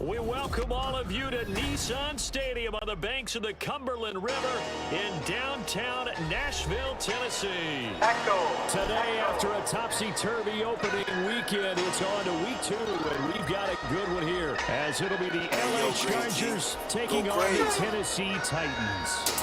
We welcome all of you to Nissan Stadium on the banks of the Cumberland River in downtown Nashville, Tennessee. Today, after a topsy-turvy opening weekend, it's on to week 2, and we've got a good one here, as it'll be the LA Chargers taking on the Tennessee Titans.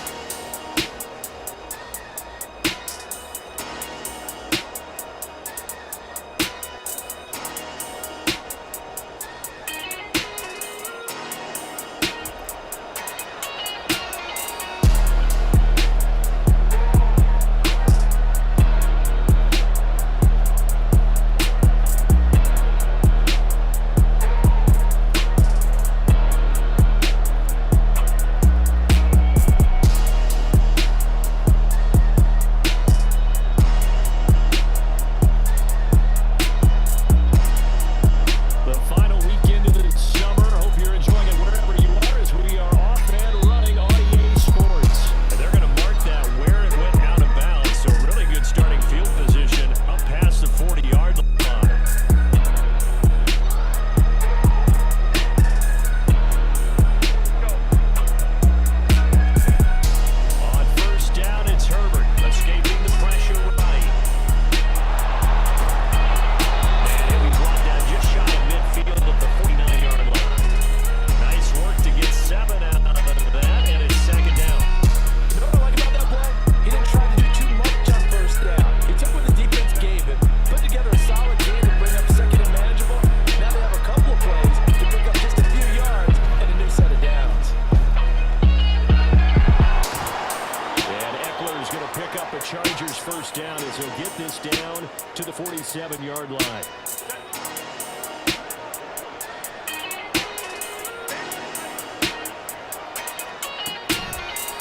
Chargers first down as he'll get this down to the 47-yard line.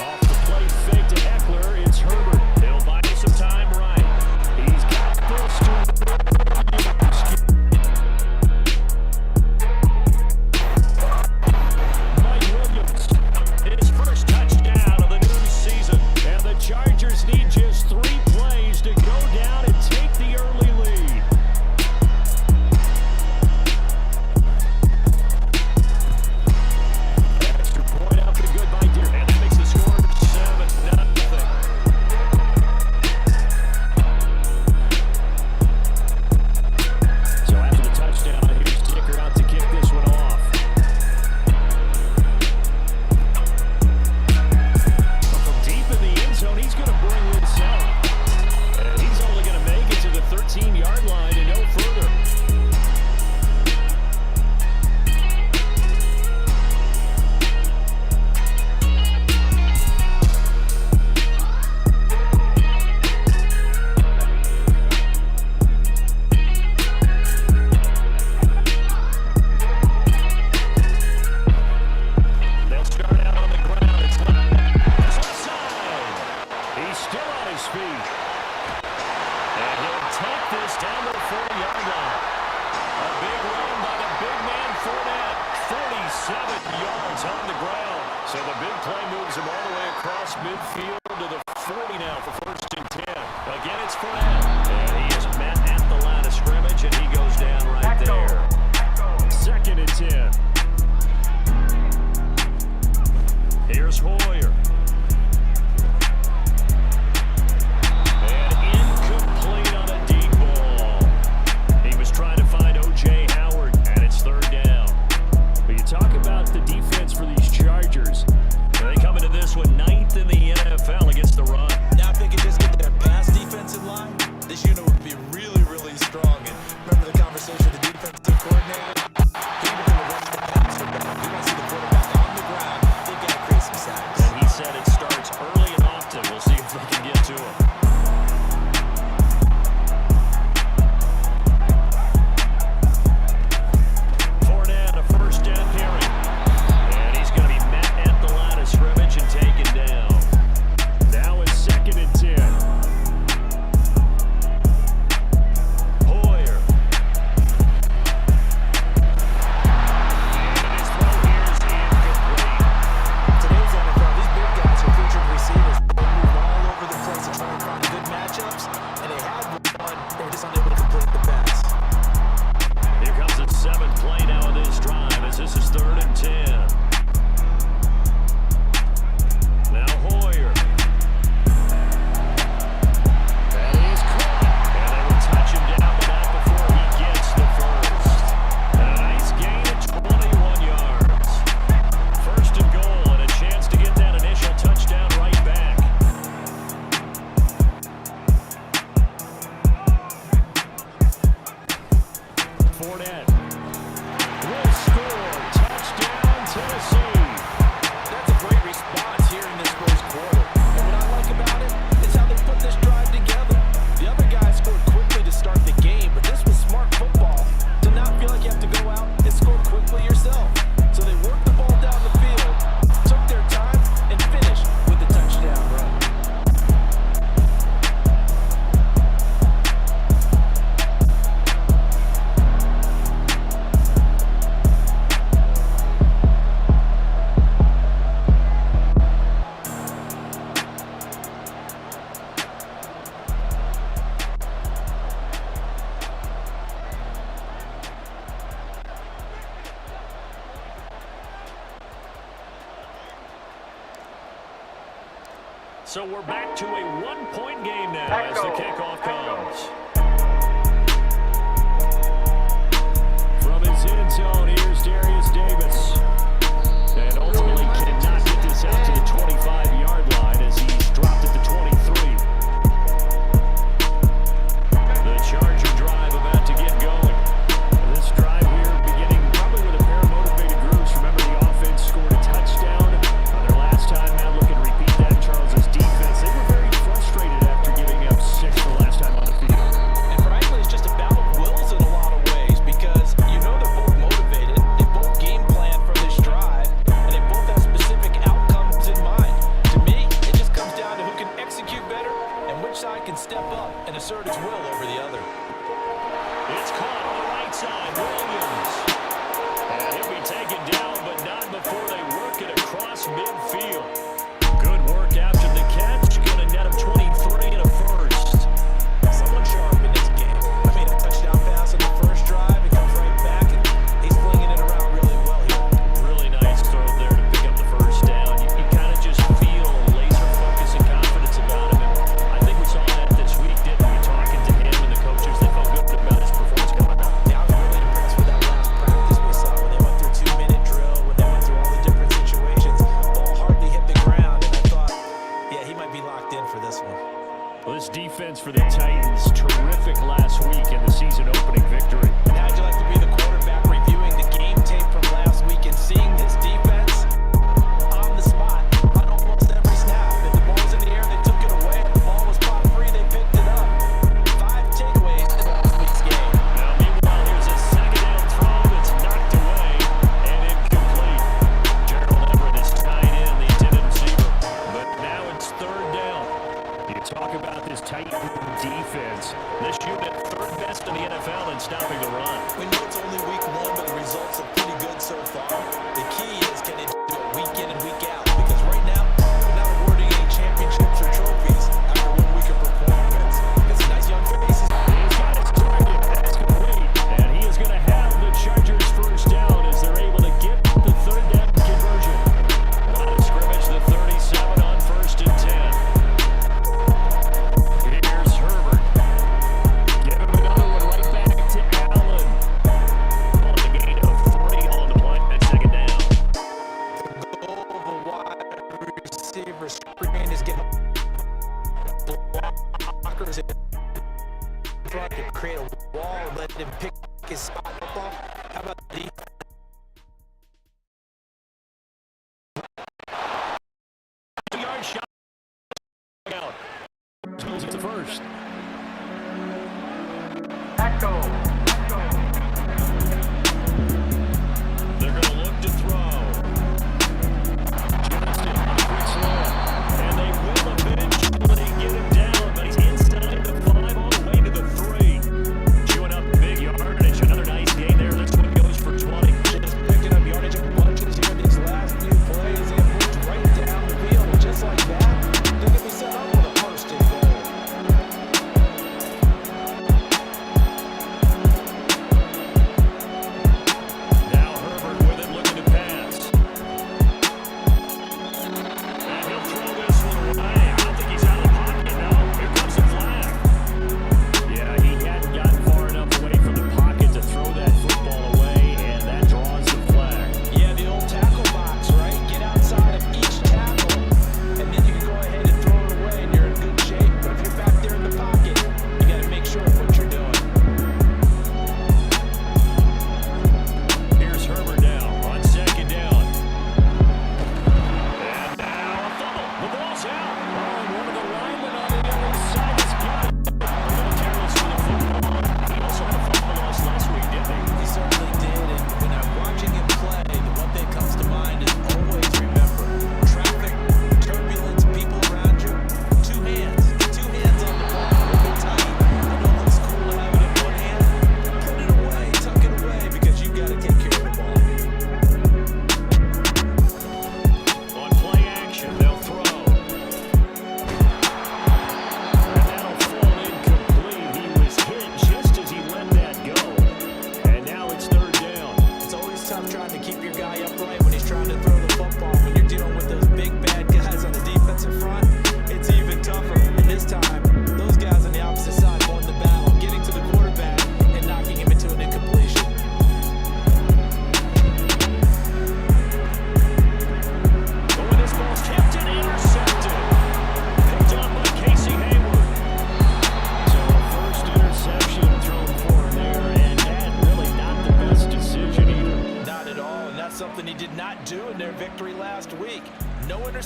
Off the play fake to Eckler, it's Herbert. They'll buy some time right. He's got this to Mike Williams. His first touchdown of the new season. And the Chargers need just 3 plays to go down and take the early lead. Extra point up and good by Deer. And that makes the score 7-0. So after the touchdown, here's Dicker out to kick this one off. From deep in the end zone, he's going to bring this out. And he's only going to make it to the 13-yard line and no further. They'll start out on the ground. It's left side. He's still on his feet. And he'll take this down to the 40-yard line. A big run by the big man, Fournette. 47 yards on the ground. So the big play moves him all the way across midfield to the 40 now for first and 10. Again, it's Fournette. And he is met at the line of scrimmage, and he goes down right there. Second and 10. Here's Hoyer. And incomplete on a deep ball. He was trying to find O.J. Howard, and it's third down. But you talk about the defense for these Chargers. They come into this one 9th in the NFL against the run. Now if they could just get their pass defense in line, this unit would be really, really strong. And remember the conversation with the defensive coordinator? He would do the rest of the pass. He wants to see the quarterback on the ground. They've got to create some sacks. So we're back to a one-point game now as the kickoff comes. From his end zone, here's Darius Davis. And ultimately cannot get this out to the 25-yard line as he's dropped at the 23. The Charger drive about to get going. This drive here beginning probably with a pair of motivated groups. Remember, the offense scored a touchdown on their last time. Now looking to repeat that in Charles's defense. They were very frustrated after giving up 6 the last time on the field. And frankly, it's just a battle of wills in a lot of ways because you know they're both motivated. They both game plan for this drive, and they both have specific outcomes in mind. To me, it just comes down to who can execute better and which side can step up and assert its will over the other. It's caught on the right side, Williams. And he'll be taken down, but not before they work it across midfield. Good work after the catch. Going to net him 23 and a first. Someone sharp in this game. I mean, a touchdown pass on the first drive, it comes right back, and he's flinging it around really well here. Really nice throw there to pick up the first down. You kind of just feel laser focus and confidence about him. And I think we saw that this week, didn't we? Talking to him and the coaches, they felt good about his performance coming up. Yeah, I was really impressed with that last practice we saw when they went through 2-minute drill, when they went through all the different situations. Ball hardly hit the ground, and I thought, yeah, he might be locked in for this one. Well, this defense for the Titans, terrific last week in the season opening victory. And how'd you like to be the quarterback reviewing the game tape from last week and seeing this defense on the spot on almost every snap? If the ball was in the air, they took it away. If the ball was spot free, they picked it up. 5 takeaways in last week's game. Now, meanwhile, here's a second down throw that's knocked away and incomplete. Gerald Everett is tied in, the intended receiver. But now it's third down. You talk about this Titan defense. This unit, third best in the NFL in stopping the run. We know it's only week 1, but the results are pretty good so far. The key is can they do it week in and week out? Because right now, they're not awarding any championships or trophies after 1 week of performance. It's a nice young face. He's got his target. That's complete. And he is going to have the Chargers first down as they're able to get the third down conversion. Line of scrimmage, the 37 on 1st and 10. Here's Herbert. Give him another one right back to Allen. On the gain of 40 on the play at second down. The goal of a wide receiver screen is getting blockers in front to create a wall and let him pick his spot up. How about the defense? Yard shot. Out. It's the first. They're going to look to throw. Johnston on a quick slant. And they will eventually get him down, but he's inside the 5 all the way to the 3. Chewing up big yardage. Another nice gain there. This one goes for 20. Just picking up yardage in bunches here these last few plays. He moved right down the field just like that. They're going to be set up with a first and goal.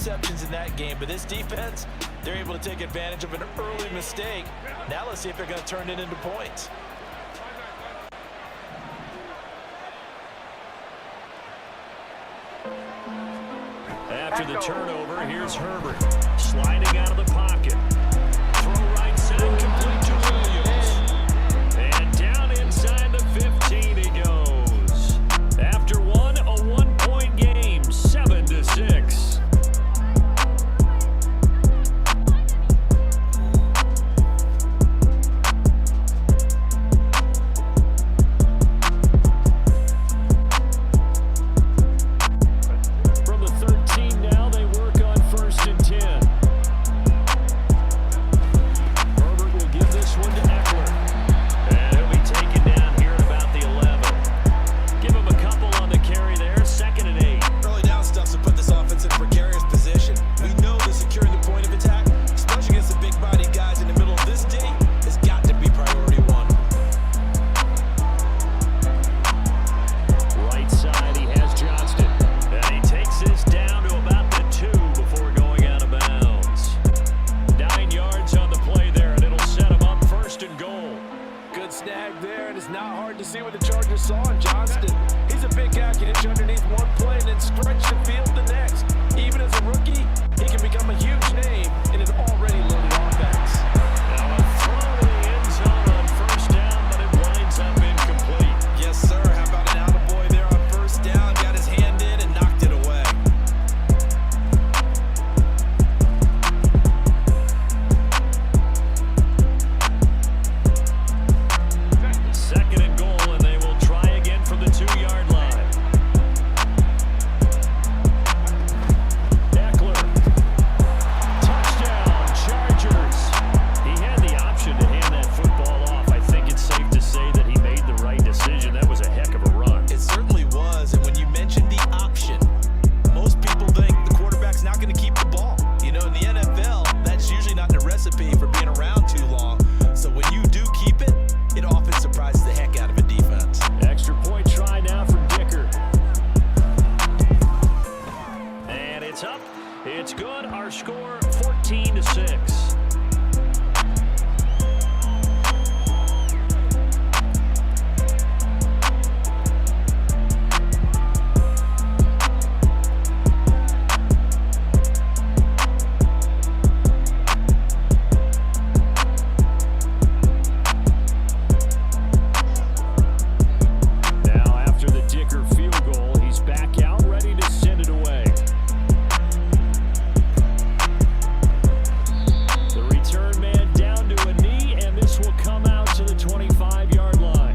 interceptions in that game, but this defense, they're able to take advantage of an early mistake. Now let's see if they're going to turn it into points. After the turnover, here's Herbert sliding out of the pocket. Throw right side, complete to Williams. And down inside the 15 he goes. After one, a 1-point game, 7-6. From the 13 now, they work on 1st and 10. Herbert will give this one to Eckler. And he'll be taken down here at about the 11. Give him a couple on the carry there, 2nd and 8. Early down stuff to put this offense in a precarious position. We know that securing the point of attack, especially against the big-body guys in the middle of this D, has got to be priority one. Right side, he has Johnston. And he takes this down to about the 2 before going out of bounds. 9 yards on the play there, and it'll set him up 1st and goal. Good snag there, and it's not hard to see what the Chargers saw in Johnston. He's a big guy, can hit you underneath one play and then stretch the field the next. Even as a rookie, he can become a huge name in an already loaded offense. Now a throw to the end zone on 1st down, but it winds up incomplete. Yes, sir. How about an attaboy there on 1st down? Got his hand in and knocked it away. Second and goal, and they will try again from the 2-yard line. Eckler. Touchdown, Chargers. He had the option to hand that football off. I think it's safe to say that he made the right decision. That was a heck of a run. It certainly was, and when you mention the option, most people think the quarterback's not going to keep the ball. You know, in the NFL, that's usually not the recipe for being around too long. So when you do keep it, it often surprises the heck out of a defense. Extra point try now from Dicker. And it's up. It's good. Our score 14-6. Now after the Dicker field goal, he's back out ready to send it away. The return man down to a knee, and this will come out to the 25-yard line.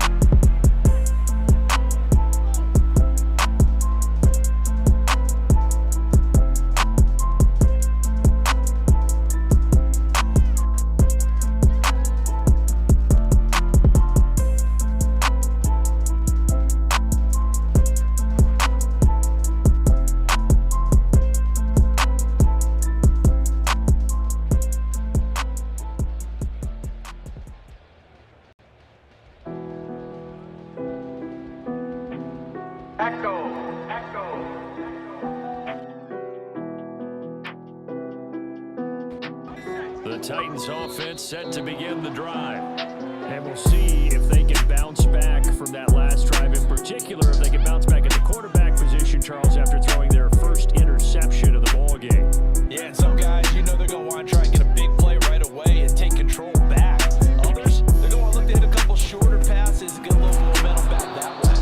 The Titans offense set to begin the drive. And we'll see if they can bounce back from that last drive, in particular if they can bounce back at the quarterback position, Charles, after throwing their first interception of the ballgame. Yeah, and some guys, you know they're going to want to try and get a big play right away and take control back. Others, they're going to want to look to hit a couple shorter passes and get a little momentum back that way.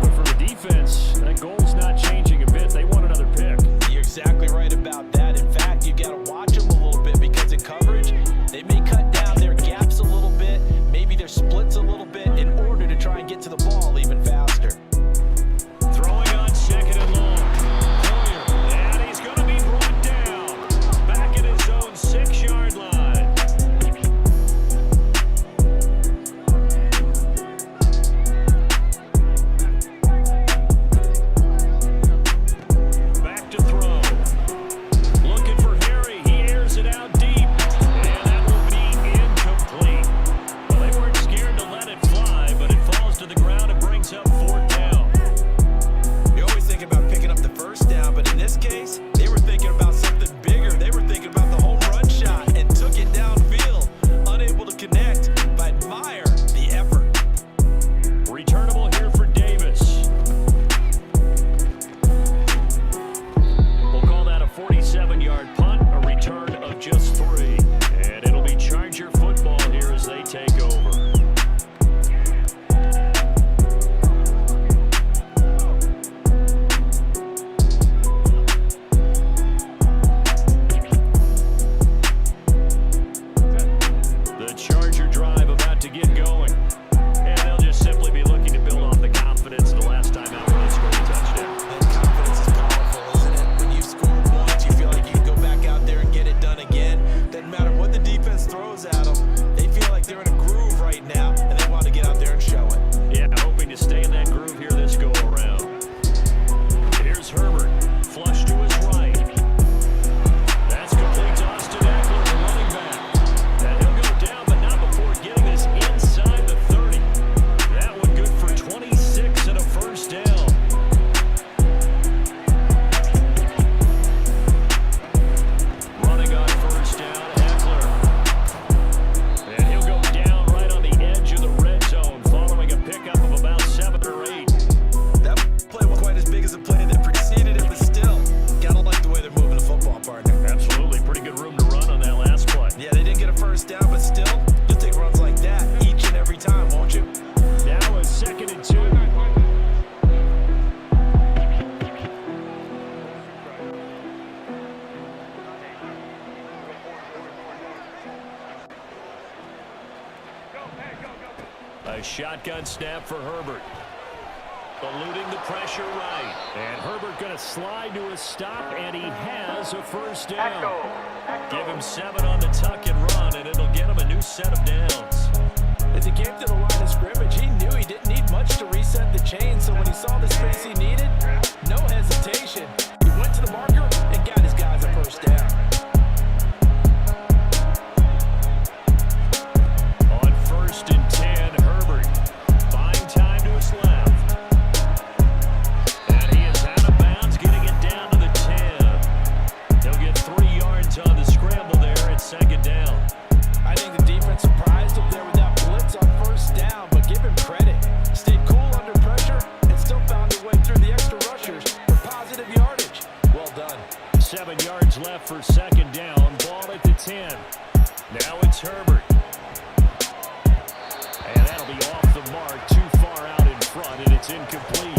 But for the defense, that goal's not changing a bit. They want another pick. You're exactly right about that. In fact, you got to watch them a little bit because in coverage, they may cut down their gaps a little bit, maybe their splits a little bit in order to try and get to the ball even faster. Throwing on 2nd and long. A shotgun snap for Herbert. Eluding the pressure right. And Herbert going to slide to a stop, and he has a first down. Give him 7 on the tuck and run, and it'll get him a new set of downs. As he came to the line of scrimmage, he knew he didn't need much to reset the chain, so when he saw the space he needed, no hesitation. He went to the marker and got his guys a first down. On 1st and 10, Herbert buying time to his left. And he is out of bounds, getting it down to the 10. He'll get 3 yards on the scramble there at 2nd down. I think the defense surprised him there with that blitz on 1st down, but give him credit. Stayed cool under pressure and still found a way through the extra rushers for positive yardage. Well done. 7 yards left for 2nd down. Ball at the 10. Now it's Herbert. And that'll be off the mark, too far out in front, and it's incomplete.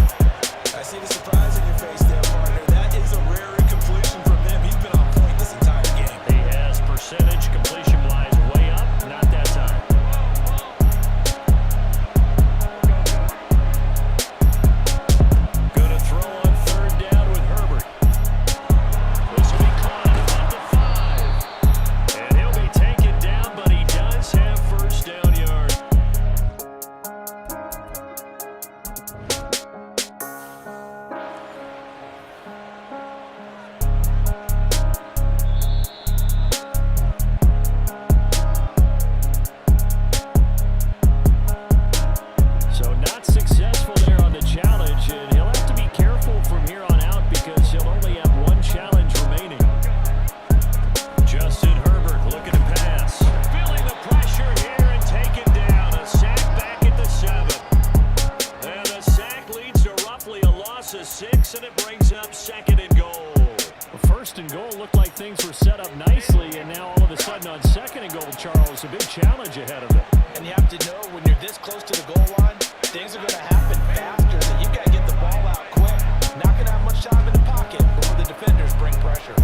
I see the surprise in your face there, partner. That is a rare incompletion from him. He's been on point this entire game. He has percentage completion-wise way up, not that time. Gonna throw on 3rd down with Herbert. This will be caught at the 5. And he'll be taken down, but he does have first down yard. So not successful there on the challenge, and he'll have to be careful from here on out because he'll only have 1 challenge remaining. Justin Herbert looking to pass. Feeling the pressure here and taken down. A sack back at the 7. And the sack leads to roughly a loss of 6, and it brings up 2nd and goal. Well, 1st and goal looked like things were set up nicely, and now all of a sudden on 2nd and goal, Charles, a big challenge ahead of it. And you have to know when you're this close to the goal line, things are going to happen faster, so you've got to get the ball out quick. Not going to have much time in the pocket before the defenders bring pressure.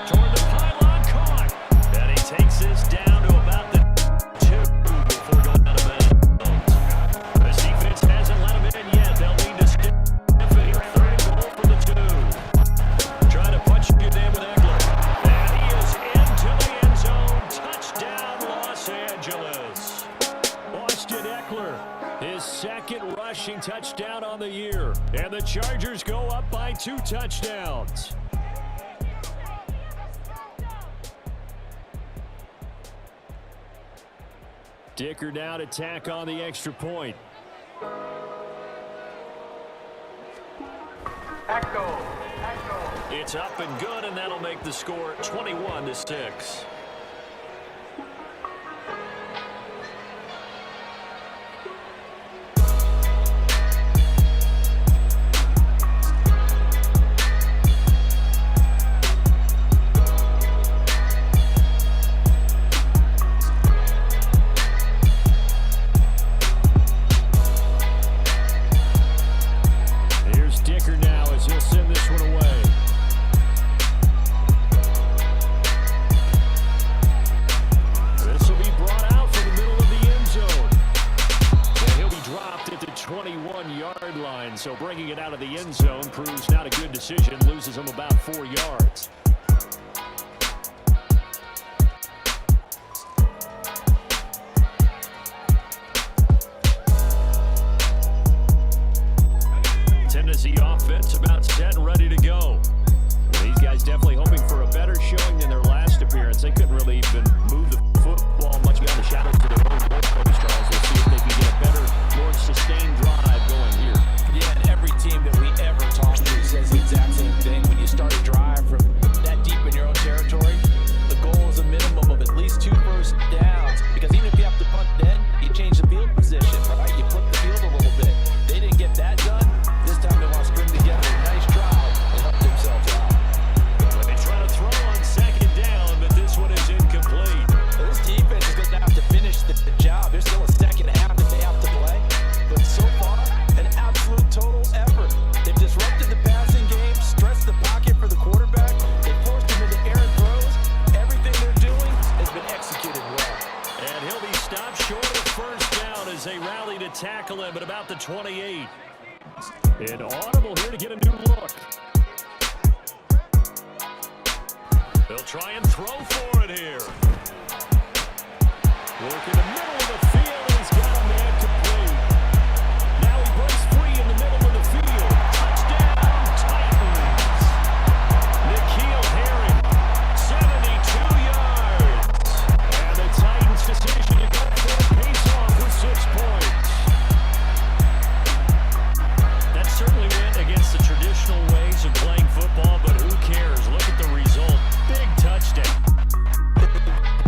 Toward the pylon, caught. And he takes this down to about the 2 before going out of bounds. The defense hasn't let him in yet. They'll need to stiff it here. 3rd and goal for the 2. Trying to punch you in with Eckler. And he is into the end zone. Touchdown, Los Angeles. Austin Eckler, his 2nd rushing touchdown on the year. And the Chargers go up by 2 touchdowns. Dicker now to tack on the extra point. It's up and good, and that'll make the score 21-6. Here's Dicker now as he'll send this one away. This will be brought out from the middle of the end zone. And he'll be dropped at the 21-yard line. So bringing it out of the end zone proves not a good decision. Loses him about 4 yards. Tennessee offense about set and ready to go. These guys definitely hoping for a better showing than their last appearance. They couldn't really even move the football much beyond the shadows of their own goalpost, Charles. We'll see if they can get a better, more sustained drive going here. Yeah, and every team that we ever talk to says the exact same thing. When you start a drive from that deep in your own territory, the goal is a minimum of at least 2 first downs. Because even if you have to punt then, you change the field position, right? You flip the field a little bit. They didn't get that done. This time they want to string together a nice drive and help themselves out. They try to throw on 2nd down, but this one is incomplete. Well, this defense is going to have to finish the job. There's still a 2nd half that they have to play. But so far, an absolute total effort. They've disrupted the passing game, stressed the pocket for the quarterback. They forced him into errant throws. Everything they're doing has been executed well. And he'll be stopped short of the first as they rally to tackle him at about the 28. And Audible here to get a new look. They'll try and throw for it here. Work in the middle of the field, and he's got a man complete. Now he breaks free in the middle of the field. Touchdown, Titans. N'Keal Harry, 72 yards. And the Titans' decision to go for a face-off with 6 points. That certainly went against the traditional ways of playing football, but who cares? Look at the result. Big touchdown.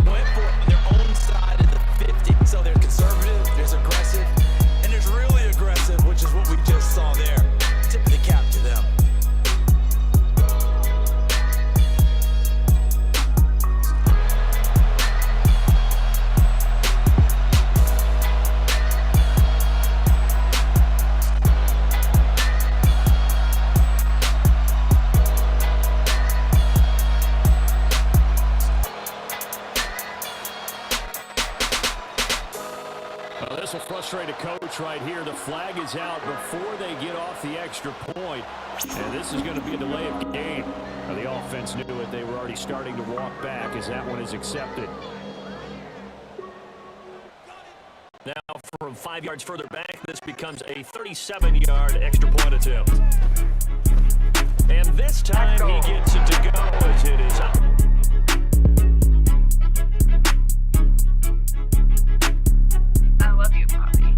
Went for it on their own side of the 50. So they're conservative, there's aggressive, and there's really aggressive, which is what we just saw there. Tip of the cap to them. Well, this will frustrate a coach right here. The flag is out before they get off the extra point. And this is going to be a delay of game. Now, the offense knew it. They were already starting to walk back as that one is accepted. Now, from 5 yards further back, this becomes a 37-yard extra point attempt. And this time he gets it to go as it is up. I love you, Poppy.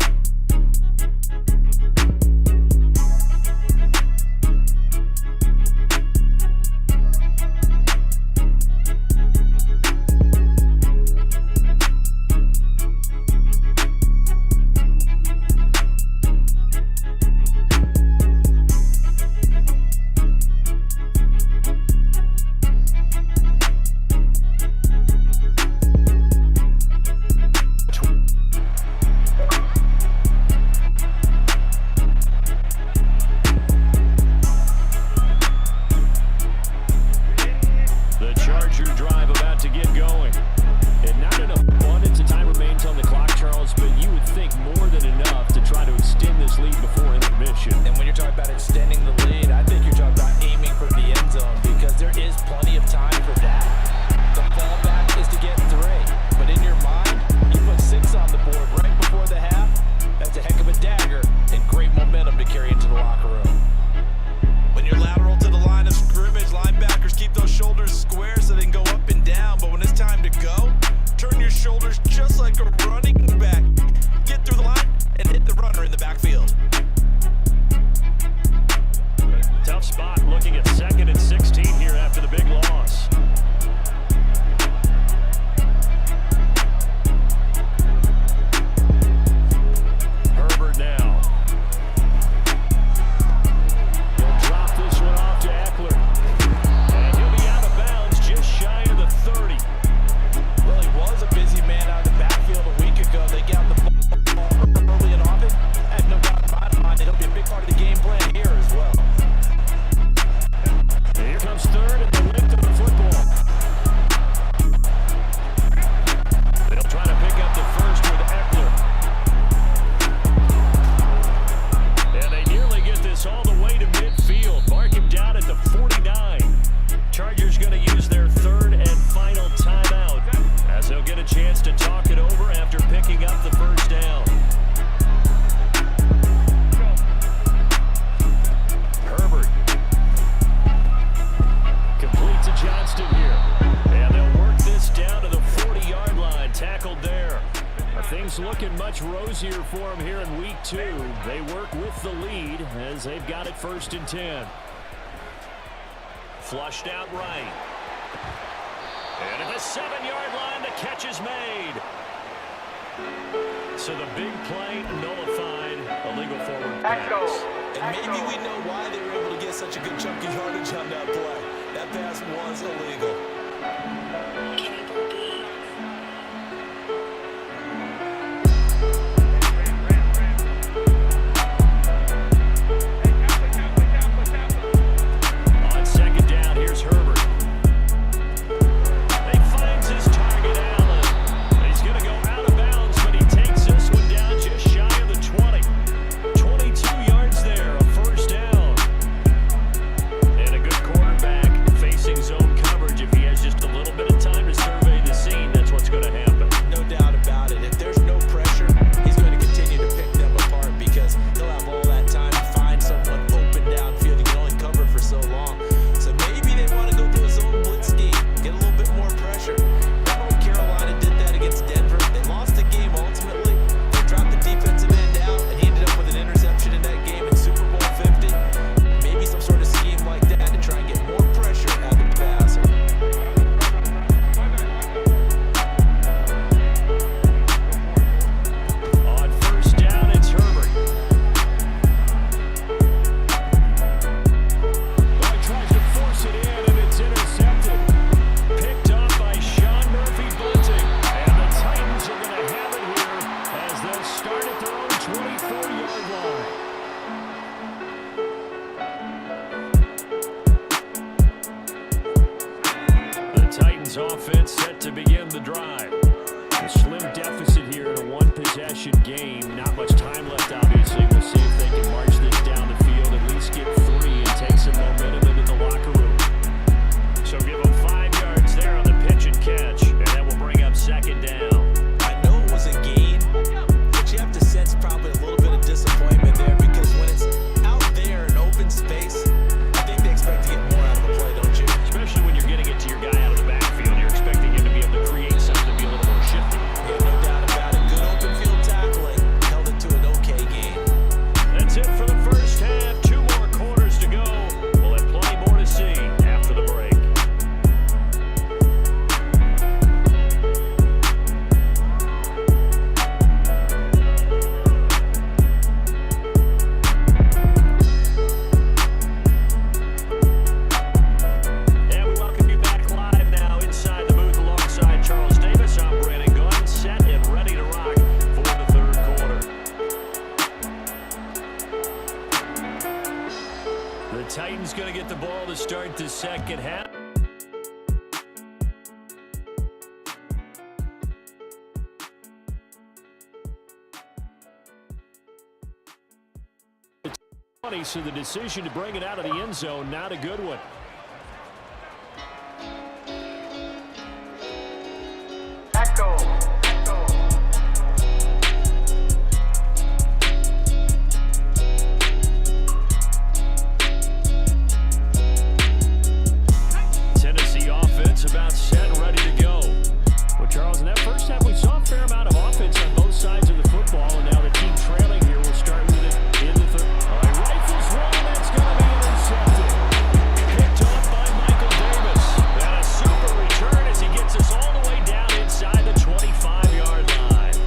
Rosier for him here in week 2. They work with the lead as they've got it 1st and 10. Flushed out right. And at the 7-yard line, the catch is made. So the big play nullified, illegal forward pass. And maybe we know why they were able to get such a good chunk of yardage on that play. That pass was illegal. Just A slim deficit here in a one-possession game. Not much time left, obviously. We'll see if they can march this down the field, at least get 3 and take some momentum into the locker room. So give them 5 yards there on the pitch and catch, and that will bring up second down. I know it was a gain, but you have to sense probably a little bit of disappointment there because when it's out there in open space, I think they expect to get more out of the play, don't you? Especially when you're getting it to your guy out of the backfield. You're expecting him to be able to create something, be a little more shifty. Yeah, no doubt about it. Good open field tackling. Held it to an okay gain. That's it for the first half. 2 more quarters to go. We'll have plenty more to see after the break. And we welcome you back live now inside the booth alongside Charles Davis. I'm Brandon Gunn, set and ready to rock for the third quarter. The Titans going to get the ball to start the second half. So the decision to bring it out of the end zone, not a good one. Tennessee offense about set and ready to go. Well, Charles, in that first half, we saw a fair amount of offense on both sides of the football, and now the team trailing here will start with it in the third. All right, rifles one, that's going to be intercepted. Picked off by Michael Davis. And a super return as he gets us all the way down inside the 25-yard line.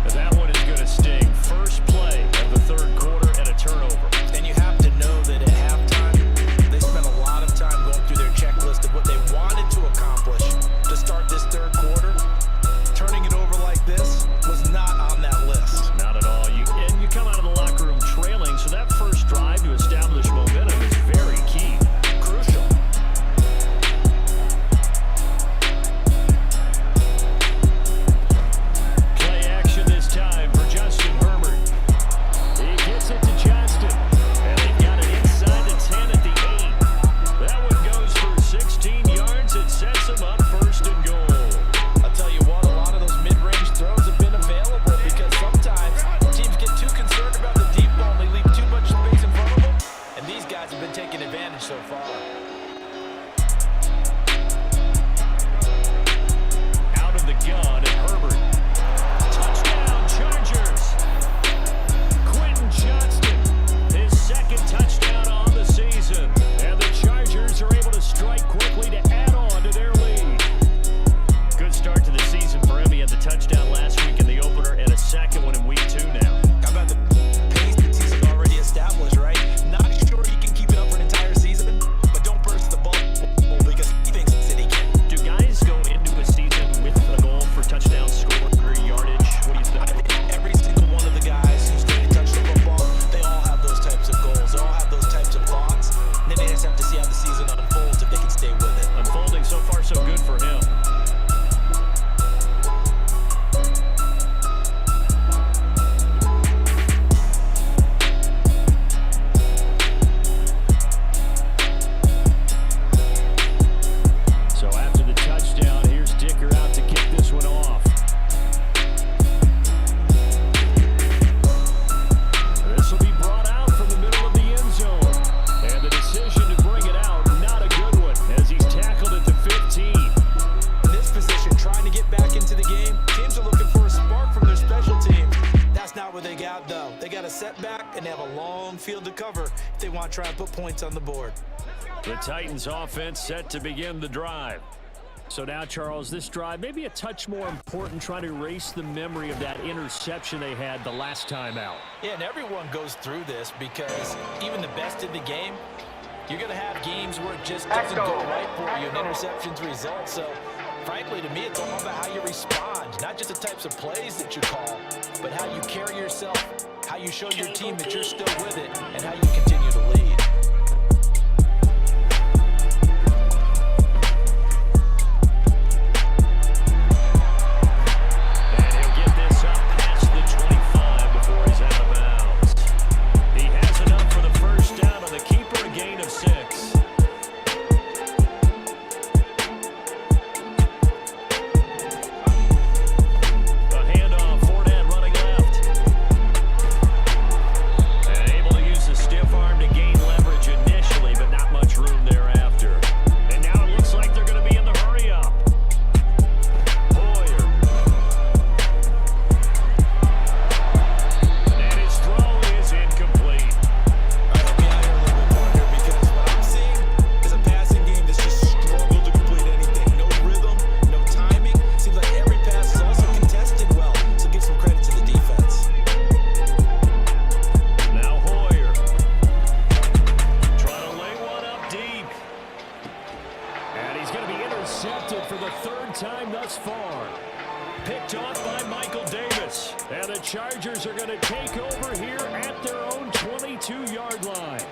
And that one is going to sting. First play of the third quarter and a turnover. And you have to know that at halftime, they spent a lot of time going through their checklist of what they wanted to accomplish to start this third quarter. Turning it over like this was not on that list. Not at all. You come out of the locker room trailing, so that first drive to establish momentum is very key. Crucial. Play action this time for Justin Herbert. He gets it to Johnston, and they've got it inside the 10 at the 8. That one goes for 16 yards. It sets them up first and goal. I'll tell you what, a lot of those mid-range throws have been available because sometimes teams get too concerned about the deep ball and they leave too much space in front of them. And these guys have been taking advantage so far. Out of the gun, and Herbert. Touchdown, Chargers. Quentin Johnston, his second touchdown on the season. And the Chargers are able to strike quickly to add on to their lead. Good start to the season for him. He had the touchdown last week in the opener and a second one in week 2 now. How about the pace that he's already established, right? Not sure he can keep it up for an entire season, but don't burst the ball because he thinks that he can. Do guys go into a season with a goal for touchdown score or yardage? What do you I think? think every single one of the guys who's going to touch the football, they all have those types of goals. They all have those types of thoughts. And then they just have to see how the season unfolds if they can stay with it. Unfolding so far so good for him. So after the touchdown, here's Dicker out to kick this one off. This will be brought out from the middle of the end zone. And the decision to bring it out, not a good one, as he's tackled at the 15. In this position, trying to get back into the game, teams are looking for a spark from their special teams. That's not what they got, though. They got a setback, and they have a long field to cover if they want to try and put points on the board. The Titans offense set to begin the drive. So now, Charles, this drive may be a touch more important, trying to erase the memory of that interception they had the last time out. Yeah, and everyone goes through this because even the best in the game, you're going to have games where it just doesn't go right for you and interceptions result. So, frankly, to me, it's all about how you respond, not just the types of plays that you call, but how you carry yourself, how you show your team that you're still with it, and how you continue to lead. picked off by Michael Davis. And the Chargers are going to take over here at their own 22-yard line.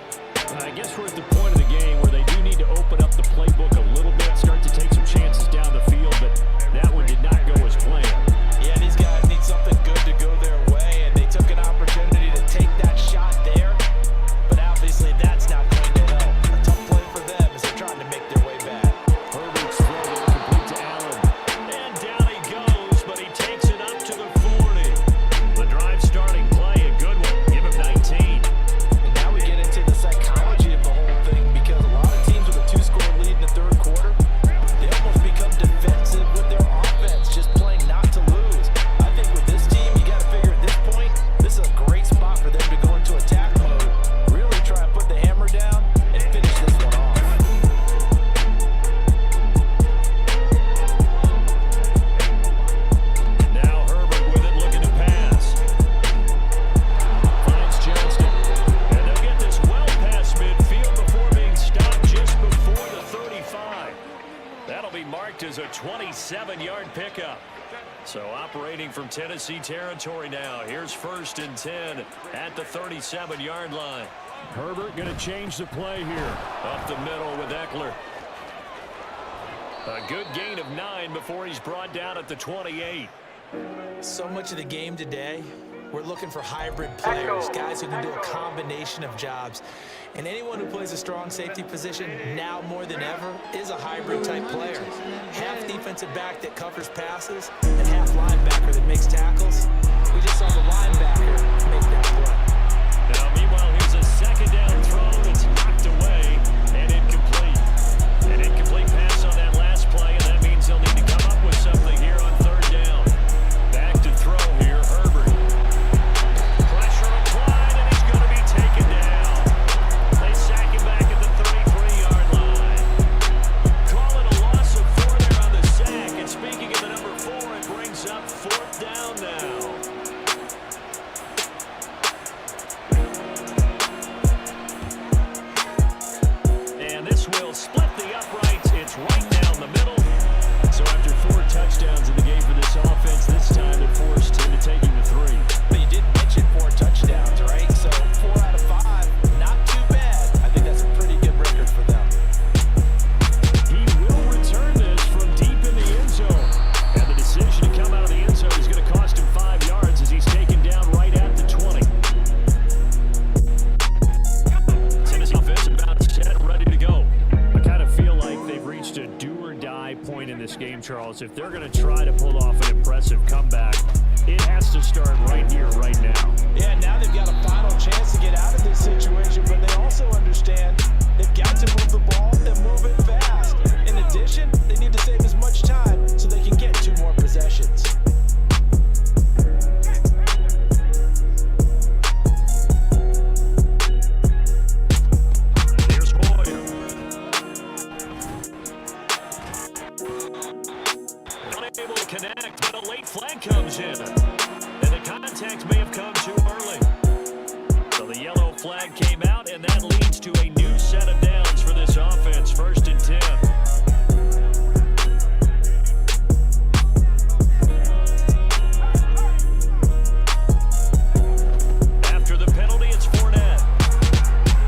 I guess we're at the point of the game where they do need to open up the playbook a little bit, start to take some chances down the field, but that one did not go as planned. Yeah, these guys need something good to go their way, and they took an opportunity to take that shot there, but obviously that's not going to help. A tough play for them as they're trying to make their way back. Herbert's throw there complete to Allen. And down he goes, but he takes it up to the 40. The drive starting play, a good one. Give him 19. And now we get into the psychology of the whole thing, because a lot of teams with a 2-score lead in the third quarter, they almost become defensive with their offense, just playing not to lose. I think with this team, you got to figure at this point, this is a great spot for them to go into attack mode, really try and put the hammer down and finish this one off. Now Herbert with it, looking to pass. Finds Johnston. And they'll get this well past midfield before being stopped just before the 35. That'll be marked as a 27-yard pickup. So operating from Tennessee territory now. Here's 1st and 10 at the 37-yard line. Herbert going to change the play here. Up the middle with Eckler. A good gain of 9 before he's brought down at the 28. So much of the game today, we're looking for hybrid players, guys who can do a combination of jobs. And anyone who plays a strong safety position, now more than ever, is a hybrid type player. Half defensive back that covers passes, and half linebacker that makes tackles. We just saw the linebacker make that play. Now, meanwhile, here's a second down throw that's knocked away and incomplete. An incomplete pass on that last play, and that means they'll need to come up with something here on 3rd down. Back to throw here, Herbert. Pressure applied, and he's going to be taken down. They sack him back at the 33-yard line. Call it a loss of 4 there on the sack. And speaking of the number 4, it brings up 4th down now. And this will split the uprights. It's right down the middle. So after 4 touchdowns in the game for this offense, this time they're forced into taking the 3. But you did mention 4 touchdowns, right? So 4 out of 5, not too bad. I think that's a pretty good record for them. He will return this from deep in the end zone. And the decision to come out of the end zone is going to cost him 5 yards as he's taken down right at the 20. Tennessee offense about set, ready to go. I kind of feel like they've reached a do-or-die point in this game, Charles. If they're going to try to pull off an impressive comeback, it has to start right here, right now. Yeah, now they've got a final chance to get out of this situation, but they also understand they've got to move the ball and move it fast. In addition, they need to save as much time so they can get 2 more possessions. Here's Hoyer. Unable to connect, but a late flag comes in. And the contact may have come too early. So the yellow flag came out, and that leads to a new set of downs for this offense. 1st and 10. After the penalty, it's Fournette.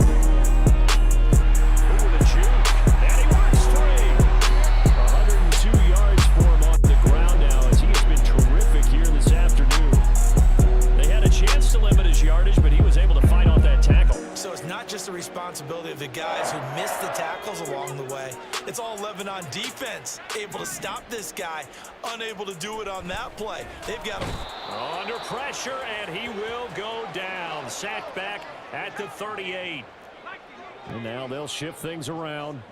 Ooh, the juke. And he works free. 102 yards for him off the ground now, as he has been terrific here this afternoon. They had a chance to limit his yardage, but he was able to fight off that tackle. So it's not just the responsibility of the guys who missed the tackles along the way. It's all 11 on defense, able to stop this guy, unable to do it on that play. They've got him Under pressure, and he will go down. Sacked back at the 38. And now they'll shift things around.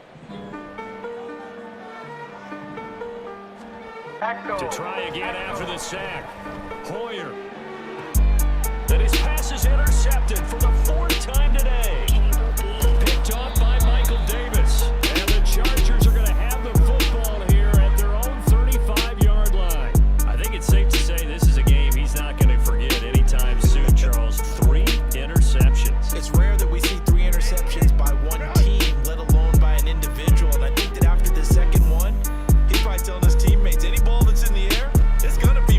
To try again after the sack. Hoyer. Then his pass is intercepted for the 4th time today. Picked off by Michael Davis. And the Chargers are going to have the football here at their own 35-yard line. I think it's safe to say this is a game he's not going to forget anytime soon, Charles. 3 interceptions. It's rare that we see 3 interceptions by one team, let alone by an individual. And I think that after the second one, he's probably telling his teammates, any ball that's in the air, it's going to be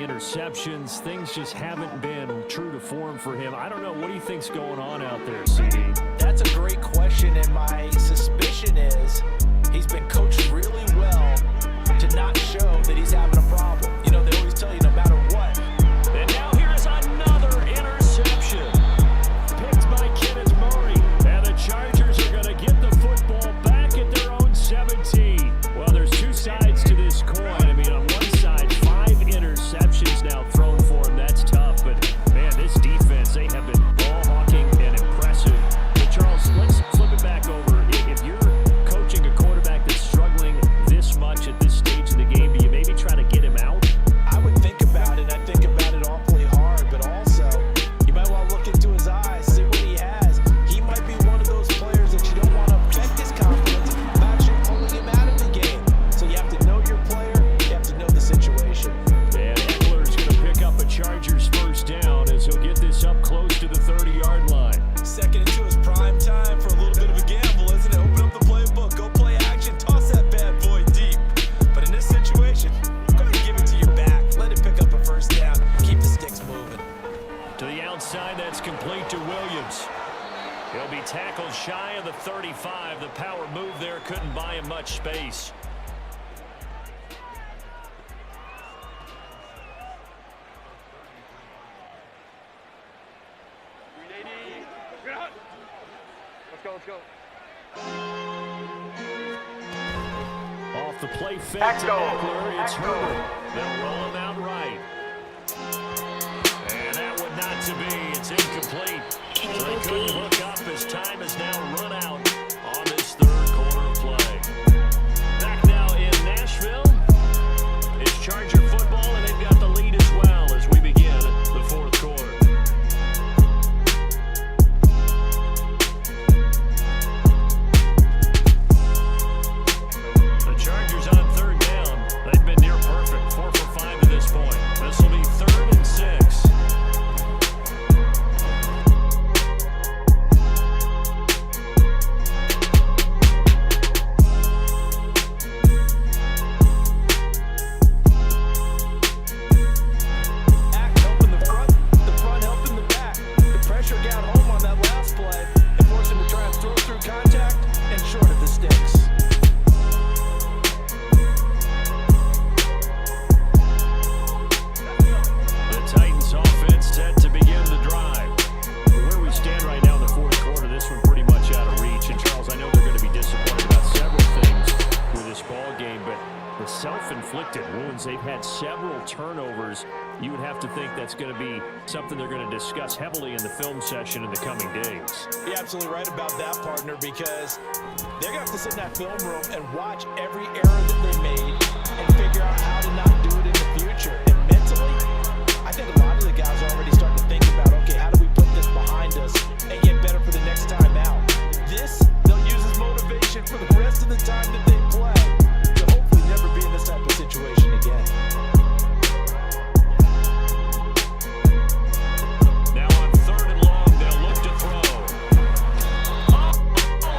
interceptions. Things just haven't been true to form for him. I don't know. What do you think's going on out there, CD? That's a great question, and my suspicion is he's been coached really well to not show that he's having a problem. You know, they always tell you no matter what. And now here's another interception. Picked by Kenneth Murray. And the Chargers are going to get the football back at their own 17. Well, there's two sides to this coin. I mean, on one side, 5 interceptions now thrown for him. That's tough. But, man, this defense, they have been ball-hawking and impressive. But, Charles, let's flip it back over. If you're coaching a quarterback that's struggling this much at this stage of the game, do you maybe try to get him out? I would think about it. I think about it awfully hard, but also you might want to look into his eyes, see what he has. He might be one of those players that you don't want to affect his confidence by actually pulling him out of the game. So you have to know your player, you have to know the situation. And Eckler's going to pick up a Chargers first down as he'll get this up close to the 30-yard line. Second into his prime time for a little bit of a gamble, isn't it? Open up the playbook, go play action, toss that bad boy deep. But in this situation, go ahead and give it to your back. Let it pick up a first down. Keep the sticks moving. To the outside, that's complete to Williams. He'll be tackled shy of the 35. The power move there couldn't buy him much space. Let's go. Off the play fake to Eckler, it's Herbert. They'll roll him out right. And that one not to be. It's incomplete. So they couldn't hook up as time has now run out on this third quarter play. Back now in Nashville, it's Charger football, and they've got the lead as well as we begin the fourth quarter. Chargers on third down. They've been near perfect. 4 for 5 to this point. This will be 3rd and 6. Act helping the front helping the back. The pressure got home on that last play and forced him to try and throw through contact and short of the sticks. Titans offense set to begin the drive. Where we stand right now in the fourth quarter, this one pretty much out of reach. And Charles, I know they're going to be disappointed about several things with this ball game, but the self-inflicted wounds, they've had several turnovers. You would have to think that's going to be something they're going to discuss heavily in the film session in the coming days. You're absolutely right about that, partner, because they're going to have to sit in that film room and watch every error that they made and figure out how to not do it in the future. And mentally, I think a lot of the guys are already starting to think about, okay, how do we put this behind us and get better for the next time out? This, they'll use as motivation for the rest of the time that they play to hopefully never be in this type of situation again. Now on 3rd and long, they'll look to throw. Oh,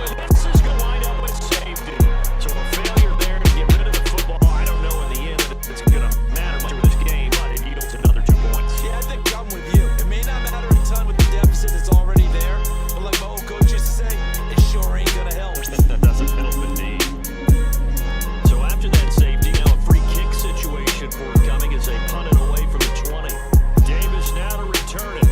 and this is going to wind up with safety. So a failure there to get rid of the football. I don't know in the end if it's going to matter much with this game, but it yields another 2 points. Yeah, I think I'm with you. It may not matter a ton with the deficit that's already there, but like my old coach used to say, it sure ain't going to help. That doesn't help indeed. So after that safety, now a free kick situation forthcoming as they punt it away from the 20. Davis now to return it.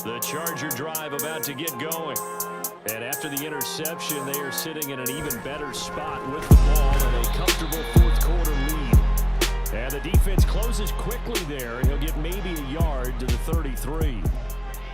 The Charger drive about to get going. And after the interception, they are sitting in an even better spot with the ball and a comfortable fourth quarter lead. And the defense closes quickly there. He'll get maybe a yard to the 33.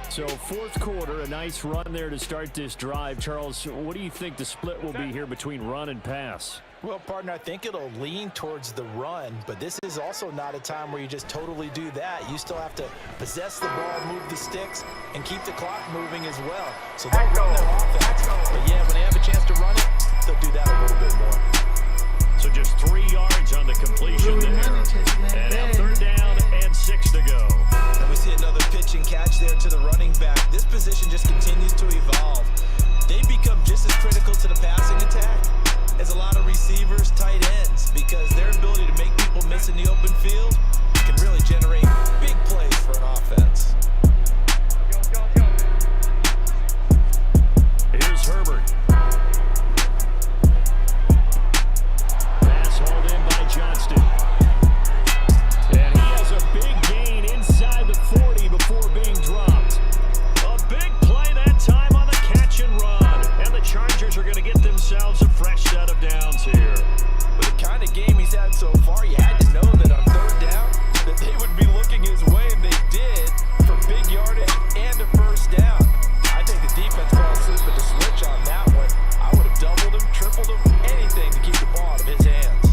So fourth quarter, a nice run there to start this drive. Charles, what do you think the split will be here between run and pass? Well, partner, I think it'll lean towards the run, but this is also not a time where you just totally do that. You still have to possess the ball, move the sticks, and keep the clock moving as well. So they'll run their offense. But yeah, when they have a chance to run it, they'll do that a little bit more. So just 3 yards on the completion there. And now 3rd down and 6 to go. And we see another pitch and catch there to the running back. This position just continues to evolve. They become just as critical to the passing attack as a lot of receivers, tight ends, because their ability to make people miss in the open field can really generate big plays for an offense. Here's Herbert. Pass hauled in by Johnston. And he has a big gain inside the 40 before being dropped. A big play that time on the catch and run. And the Chargers are going to get themselves a fresh set of downs here. With the kind of game he's had so far, you had to know that on 3rd down, that they would be looking his way, and they did, for big yardage and a 1st down. I think the defense probably slipped the switch on that one. I would have doubled him, tripled him, anything to keep the ball out of his hands.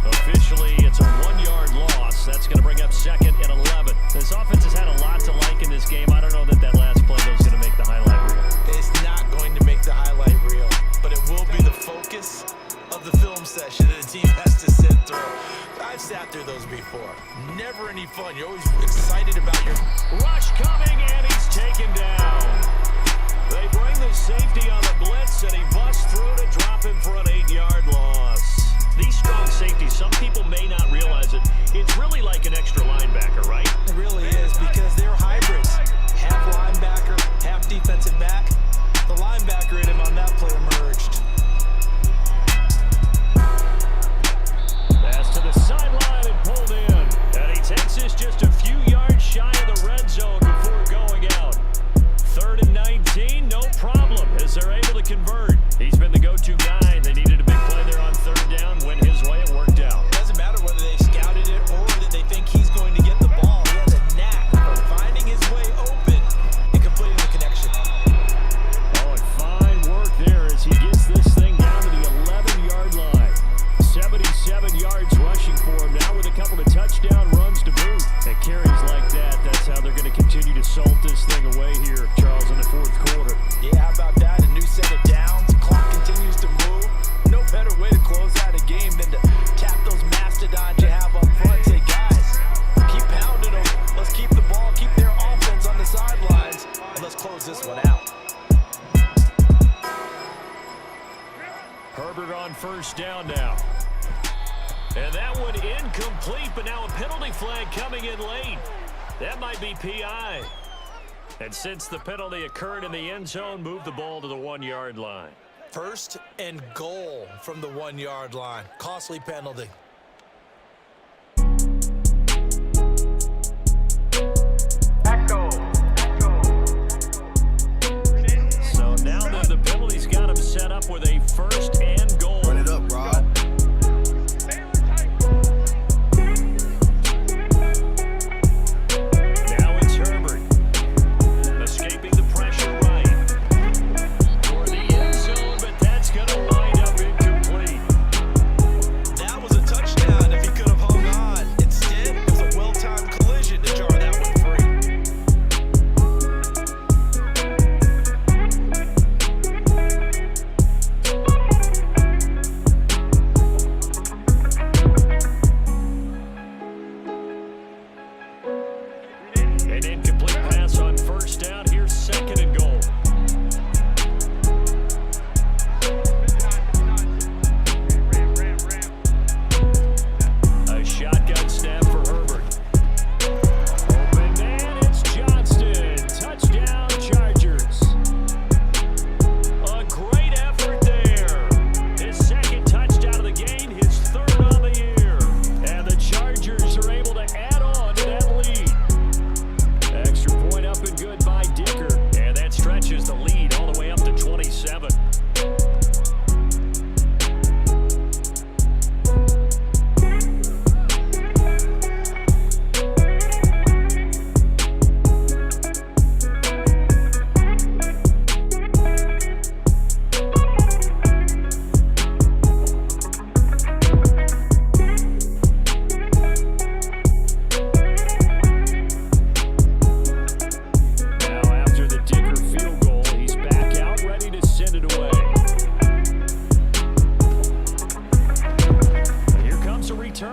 Officially, it's a 1-yard loss. That's going to bring up 2nd and 11. This offense has had a lot to like in this game. I don't know that last play was going to make the highlight reel. It's not going to make the highlight reel, but it will be the focus of the film session that the team has to sit through. I've sat through those before. Never any fun. You're always excited about your Rush coming, and he's taken down. They bring the safety on the blitz, and he busts through to drop him for an 8-yard loss. These strong safeties, some people may not realize it. It's really like an extra linebacker, right? It really is, because they're hybrids. Half linebacker, half defensive back. The linebacker in him on that play emerged. Pass to the sideline and pulled in. And he takes this just a few yards shy of the red zone before going out. 3rd and 19, no problem, as they're able to convert. He's been the go-to guy. They needed a big play there on 3rd down. Went his way, it worked out. Doesn't matter whether they scouted it or that they think he's going to get the ball. He has a knack for finding his way open and completing the connection. Oh, and fine work there as he gets this thing down to the 11-yard line. 77 yards rushing for him now with a couple of touchdown runs to boot. And carries like that, that's how they're going to continue to salt this thing away here, Charles, in the 4th quarter. Yeah, how about that? A new set of downs. Clock continues to move. No better way to close out a game than to tap those mastodons you have up front. Say, guys, keep pounding them. Let's keep the ball, keep their offense on the sidelines, and let's close this one out. Herbert on 1st down now. And that one incomplete, but now a penalty flag coming in late. That might be PI. And since the penalty occurred in the end zone, move the ball to the 1-yard line. 1st and goal from the 1-yard line. Costly penalty. So now that the penalty's got him set up with a 1st and goal. Run it up, Rod. Now it's Herbert. Escaping the pressure right. For the end zone, but that's going to wind up incomplete. That was a touchdown.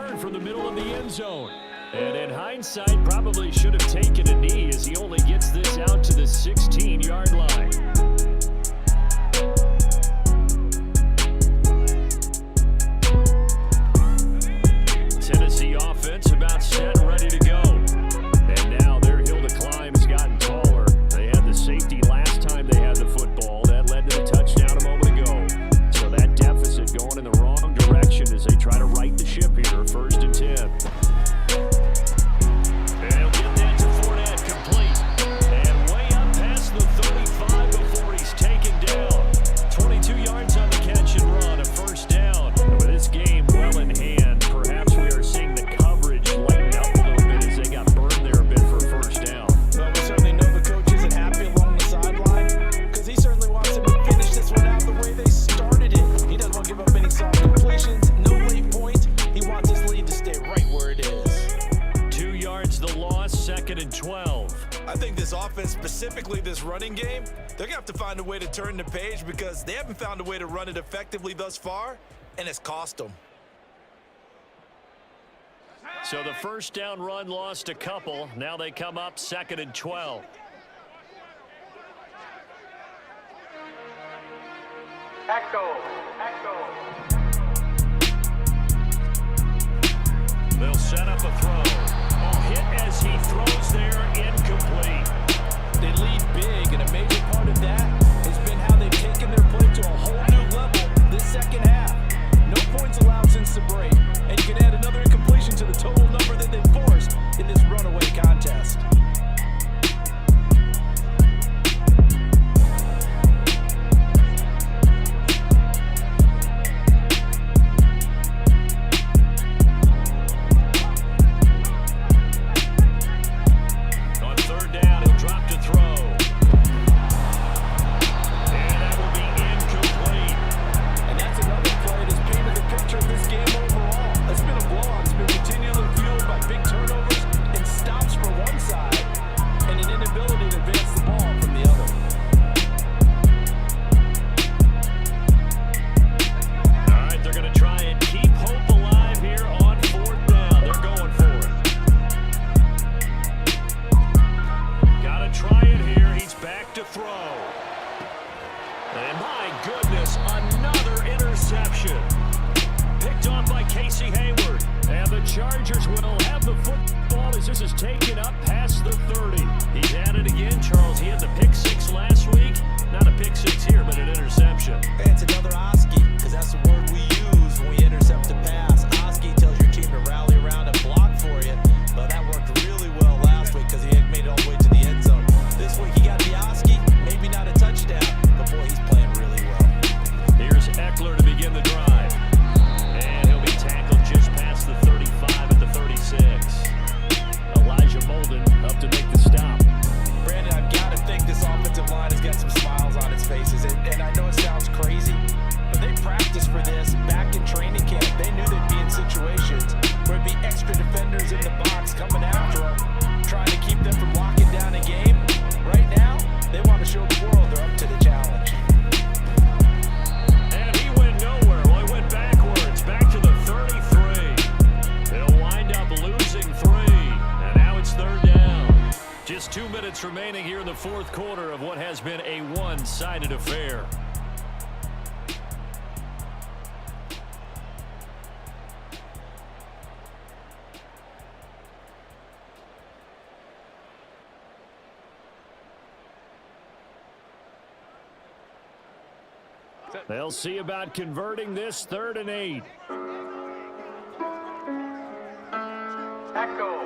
return from the middle of the end zone. And in hindsight, probably should have taken a knee as he only gets this out to the 16-yard line. Tennessee offense about set and ready to go. And now their hill to climb has gotten taller. They had the safety last time they had the football. That led to the touchdown a moment ago. So that deficit going in the wrong direction as they try to right the ship here. 1st and 10. And he'll get that to Fournette, complete. And way up past the 35 before he's taken down. 22 yards on the catch and run, a 1st down. And with this game well in hand, perhaps we are seeing the coverage lighten up a little bit as they got burned there a bit for a 1st down. Well, we certainly know the coach isn't happy along the sideline because he certainly wants them to finish this one out the way they started it. He doesn't want to give up any soft completions, no late points. He wants his lead to stay right where it is. 2 yards the loss, 2nd and 12. I think this offense, specifically this running game, they're going to have to find a way to turn the page because they haven't found a way to run it effectively thus far, and it's cost them. So the 1st down run lost a couple. Now they come up 2nd and 12. Echo. They'll set up a throw. Oh, hit as he throws there, incomplete. They lead big, and a major part of that has been how they've taken their play to a whole new level this second half. No points allowed since the break, and you can add another incompletion to the total number that they've forced in this runaway contest. On 3rd down, he'll drop to throw. And that will be incomplete. And that's another play that's painted the picture of this game overall. It's been a blowout. It's been continually fueled by big turnovers and stops for one side and an inability to advance the ball from the other. All right, they're going to try and keep hope alive here on 4th down. They're going for it. Got to try it here. He's back to throw. And my goodness, another interception. Picked off by Casey Hayward. And the Chargers will have the football as this is taken up past the 30. He's at it again, Charles. He had the pick 6 last week. Not a pick 6 here, but an interception. Hey, it's another Oski, because that's the word we use when we intercept a pass. Oski tells your team to rally around and block for you. But that worked really well last week because he had made it all the way to the end zone. This week he got the Oski, maybe not a touchdown, but boy, he's playing really well. Here's Eckler to begin the drive. And he'll be tackled just past the 35 at the 36. Elijah Molden up to make the stop. Brandon, I've got to think this offensive line has got some smiles on its faces. And I know it sounds crazy, but they practiced for this back in training camp. They knew they'd be in situations where it'd be extra defenders in the box coming after them, trying to keep them from locking down a game. Right now, they want to show the world they're up to the challenge. And he went nowhere. Well, he went backwards, back to the 33. They'll wind up losing 3. And now it's 3rd down. Just 2 minutes remaining here in the 4th quarter of what has been a one-sided affair. They'll see about converting this 3rd and 8. Echo.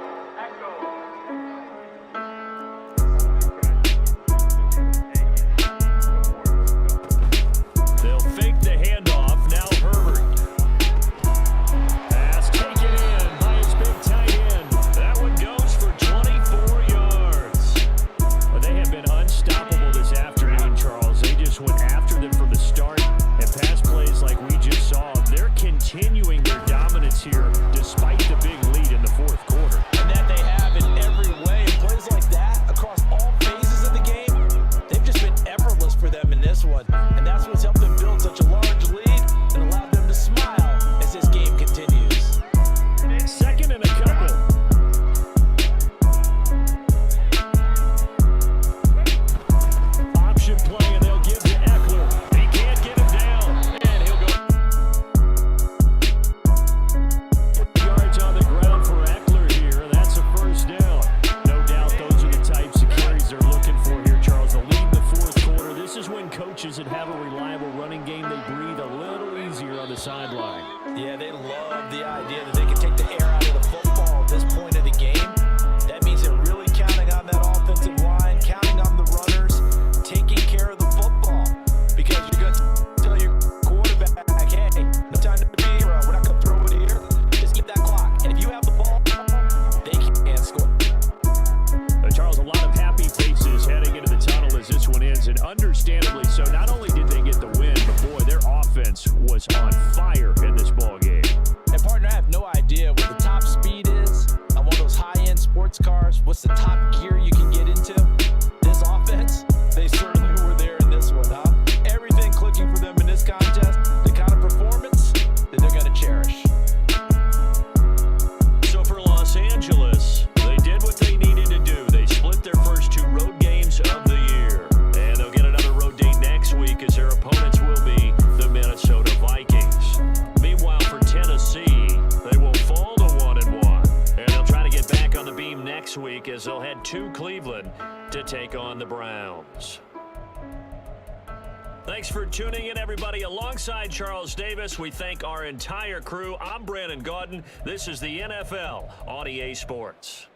They'll fake the handoff. Now Herbert. Pass taken in by his big tight end. That one goes for 24 yards. But they have been unstoppable this afternoon, Charles. They just went after them from the start. And pass plays like we just saw, they're continuing their dominance here despite the big lead in the 4th quarter. And that understandably so. Not only did they get the win, but boy, their offense was on fire in this ballgame. And partner, I have no idea what the top speed is on one of those high-end sports cars. What's the top gear you can get into? This offense, they certainly were there in this one, huh? Everything clicking for them in this contest, the kind of performance that they're going to cherish. So for Los Angeles, they did what they needed to do. They split their first 2 road games of the year. And they'll get another road date next week as their opponents will be the Minnesota Vikings. Meanwhile, for Tennessee, they will fall to 1-1. And they'll try to get back on the beam next week as they'll head to Cleveland to take on the Browns. Thanks for tuning in, everybody. Alongside Charles Davis, we thank our entire crew. I'm Brandon Gaudin. This is the NFL on EA Sports.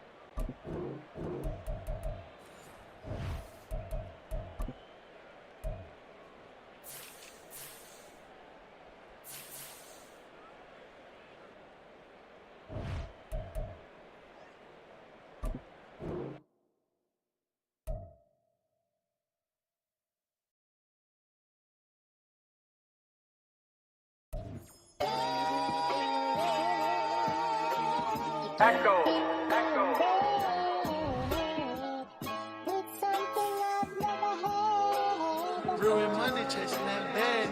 Echo. Brewing money, chasing that bag.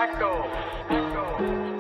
Echo. Echo.